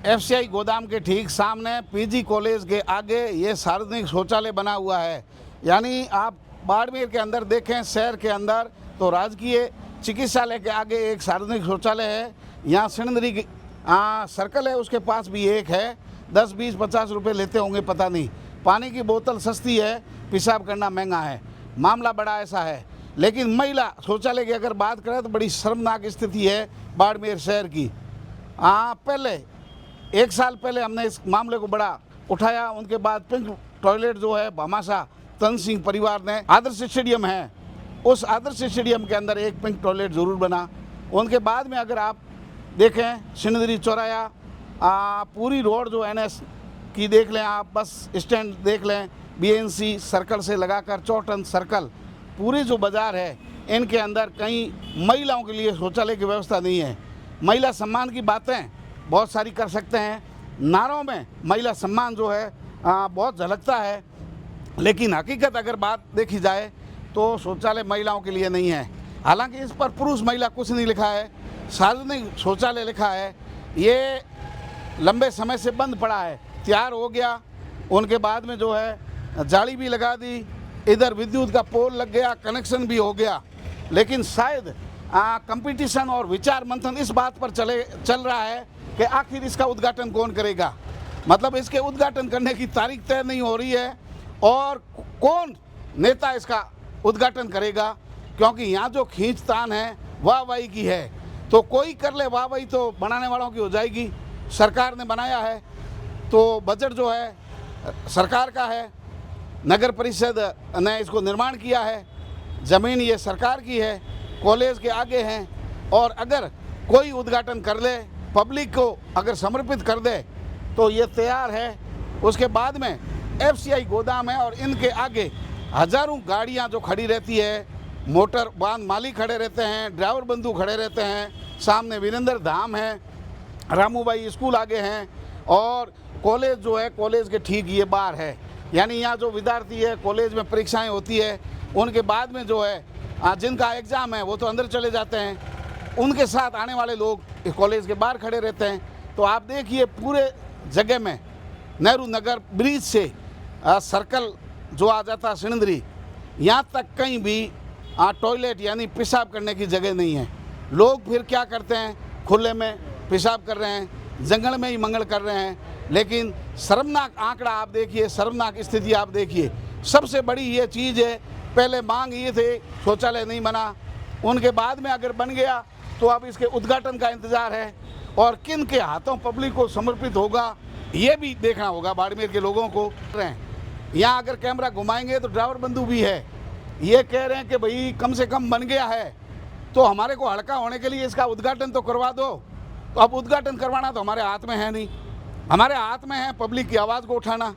FCI गोदाम के ठीक सामने पीजी कॉलेज के आगे ये सार्वजनिक शौचालय बना हुआ है। यानी आप बाड़मेर के अंदर देखें, शहर के अंदर, तो राजकीय चिकित्सालय के आगे एक सार्वजनिक शौचालय है। यहाँ सिणंदरी सर्कल है, उसके पास भी एक है। 10, 20, 50 रुपये लेते होंगे, पता नहीं। पानी की बोतल सस्ती है, पेशाब करना महंगा है। मामला बड़ा ऐसा है। लेकिन महिला शौचालय की अगर बात करें तो बड़ी शर्मनाक स्थिति है बाड़मेर शहर की। पहले 1 साल पहले हमने इस मामले को बड़ा उठाया। उनके बाद पिंक टॉयलेट जो है भामाशाह तन सिंह परिवार ने, आदर्श स्टेडियम है, उस आदर्श स्टेडियम के अंदर एक पिंक टॉयलेट ज़रूर बना। उनके बाद में अगर आप देखें सिणंदरी चौराया, पूरी रोड जो NS की देख लें आप, बस स्टैंड देख लें, BNC सर्कल से लगाकर चौटन सर्कल, पूरी जो बाज़ार है, इनके अंदर कहीं महिलाओं के लिए शौचालय की व्यवस्था नहीं है। महिला सम्मान की बातें बहुत सारी कर सकते हैं, नारों में महिला सम्मान जो है बहुत झलकता है, लेकिन हकीकत अगर बात देखी जाए तो शौचालय महिलाओं के लिए नहीं है। हालांकि इस पर पुरुष महिला कुछ नहीं लिखा है, सार्वजनिक शौचालय लिखा है। ये लंबे समय से बंद पड़ा है, तैयार हो गया, उनके बाद में जो है जाली भी लगा दी, इधर विद्युत का पोल लग गया, कनेक्शन भी हो गया, लेकिन शायद कंपटीशन और विचार मंथन इस बात पर चल रहा है कि आखिर इसका उद्घाटन कौन करेगा। मतलब इसके उद्घाटन करने की तारीख तय नहीं हो रही है और कौन नेता इसका उद्घाटन करेगा, क्योंकि यहाँ जो खींचतान है वाहवाही की है। तो कोई कर ले वाहवाही तो बनाने वालों की हो जाएगी। सरकार ने बनाया है तो बजट जो है सरकार का है, नगर परिषद ने इसको निर्माण किया है, ज़मीन ये सरकार की है, कॉलेज के आगे हैं, और अगर कोई उद्घाटन कर ले, पब्लिक को अगर समर्पित कर दे तो ये तैयार है। उसके बाद में एफसीआई गोदाम है और इनके आगे हज़ारों गाड़ियां जो खड़ी रहती है, मोटर वाहन मालिक खड़े रहते हैं, ड्राइवर बंधु खड़े रहते हैं, सामने वीरेंद्र धाम है, रामूबाई स्कूल आगे हैं, और कॉलेज जो है कॉलेज के ठीक ये बाहर है। यानी यहाँ जो विद्यार्थी है, कॉलेज में परीक्षाएं होती है, उनके बाद में जो है जिनका एग्ज़ाम है वो तो अंदर चले जाते हैं, उनके साथ आने वाले लोग इस कॉलेज के बाहर खड़े रहते हैं। तो आप देखिए पूरे जगह में नेहरू नगर ब्रिज से सर्कल जो आ जाता है सिणंदरी, यहाँ तक कहीं भी टॉयलेट यानी पेशाब करने की जगह नहीं है। लोग फिर क्या करते हैं, खुले में पेशाब कर रहे हैं, जंगल में ही मंगल कर रहे हैं। लेकिन शर्मनाक आंकड़ा आप देखिए, शर्मनाक स्थिति आप देखिए। सबसे बड़ी ये चीज़ है, पहले मांग ये थे शौचालय नहीं बना, उनके बाद में अगर बन गया तो अब इसके उद्घाटन का इंतज़ार है, और किन के हाथों पब्लिक को समर्पित होगा ये भी देखना होगा बाड़मेर के लोगों को। यहाँ अगर कैमरा घुमाएंगे तो ड्राइवर बंधु भी है, ये कह रहे हैं कि भाई कम से कम बन गया है तो हमारे को हल्का होने के लिए इसका उद्घाटन तो करवा दो। तो अब उद्घाटन करवाना तो हमारे हाथ में है नहीं, हमारे हाथ में है पब्लिक की आवाज़ को उठाना।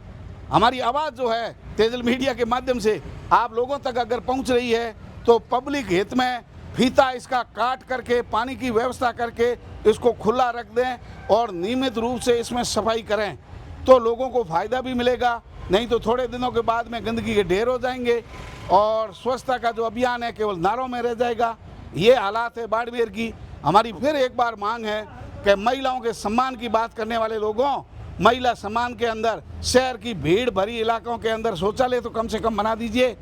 हमारी आवाज़ जो है तेजल मीडिया के माध्यम से आप लोगों तक अगर पहुंच रही है तो पब्लिक हित में फीता इसका काट करके, पानी की व्यवस्था करके इसको खुला रख दें और नियमित रूप से इसमें सफाई करें, तो लोगों को फ़ायदा भी मिलेगा। नहीं तो थोड़े दिनों के बाद में गंदगी के ढेर हो जाएंगे और स्वच्छता का जो अभियान है केवल नारों में रह जाएगा। ये हालात है बाड़मेर की। हमारी फिर एक बार मांग है कि महिलाओं के सम्मान की बात करने वाले लोगों, महिला सम्मान के अंदर शहर की भीड़ भरी इलाकों के अंदर शौचालय तो कम से कम बना दीजिए।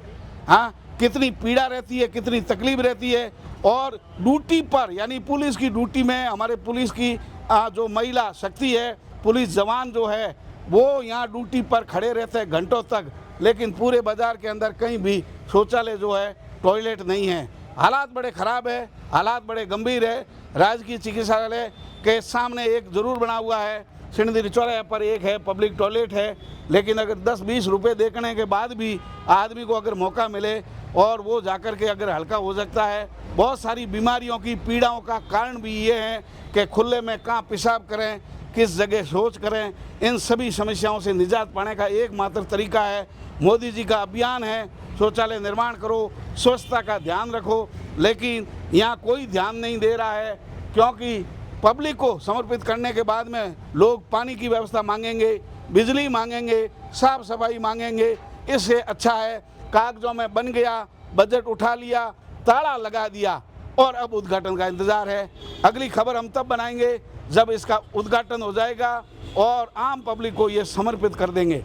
हाँ, कितनी पीड़ा रहती है, कितनी तकलीफ रहती है। और ड्यूटी पर यानी पुलिस की ड्यूटी में हमारे पुलिस की जो महिला शक्ति है, पुलिस जवान जो है वो यहाँ ड्यूटी पर खड़े रहते हैं घंटों तक, लेकिन पूरे बाज़ार के अंदर कहीं भी शौचालय जो है, टॉयलेट नहीं है। हालात बड़े ख़राब है, हालात बड़े गंभीर है। राजकीय चिकित्सालय के सामने एक ज़रूर बना हुआ है, सिणंदरी चौराहे पर एक है, पब्लिक टॉयलेट है, लेकिन अगर 10-20 रुपये देखने के बाद भी आदमी को अगर मौका मिले और वो जाकर के अगर हल्का हो सकता है। बहुत सारी बीमारियों की पीड़ाओं का कारण भी ये है कि खुले में कहाँ पेशाब करें, किस जगह शौच करें। इन सभी समस्याओं से निजात पाने का एकमात्र तरीका है, मोदी जी का अभियान है, शौचालय निर्माण करो, स्वच्छता का ध्यान रखो। लेकिन यहाँ कोई ध्यान नहीं दे रहा है, क्योंकि पब्लिक को समर्पित करने के बाद में लोग पानी की व्यवस्था मांगेंगे, बिजली मांगेंगे, साफ सफाई मांगेंगे। इससे अच्छा है कागजों में बन गया, बजट उठा लिया, ताला लगा दिया और अब उद्घाटन का इंतज़ार है। अगली खबर हम तब बनाएंगे जब इसका उद्घाटन हो जाएगा, और आम पब्लिक को ये समर्पित कर देंगे।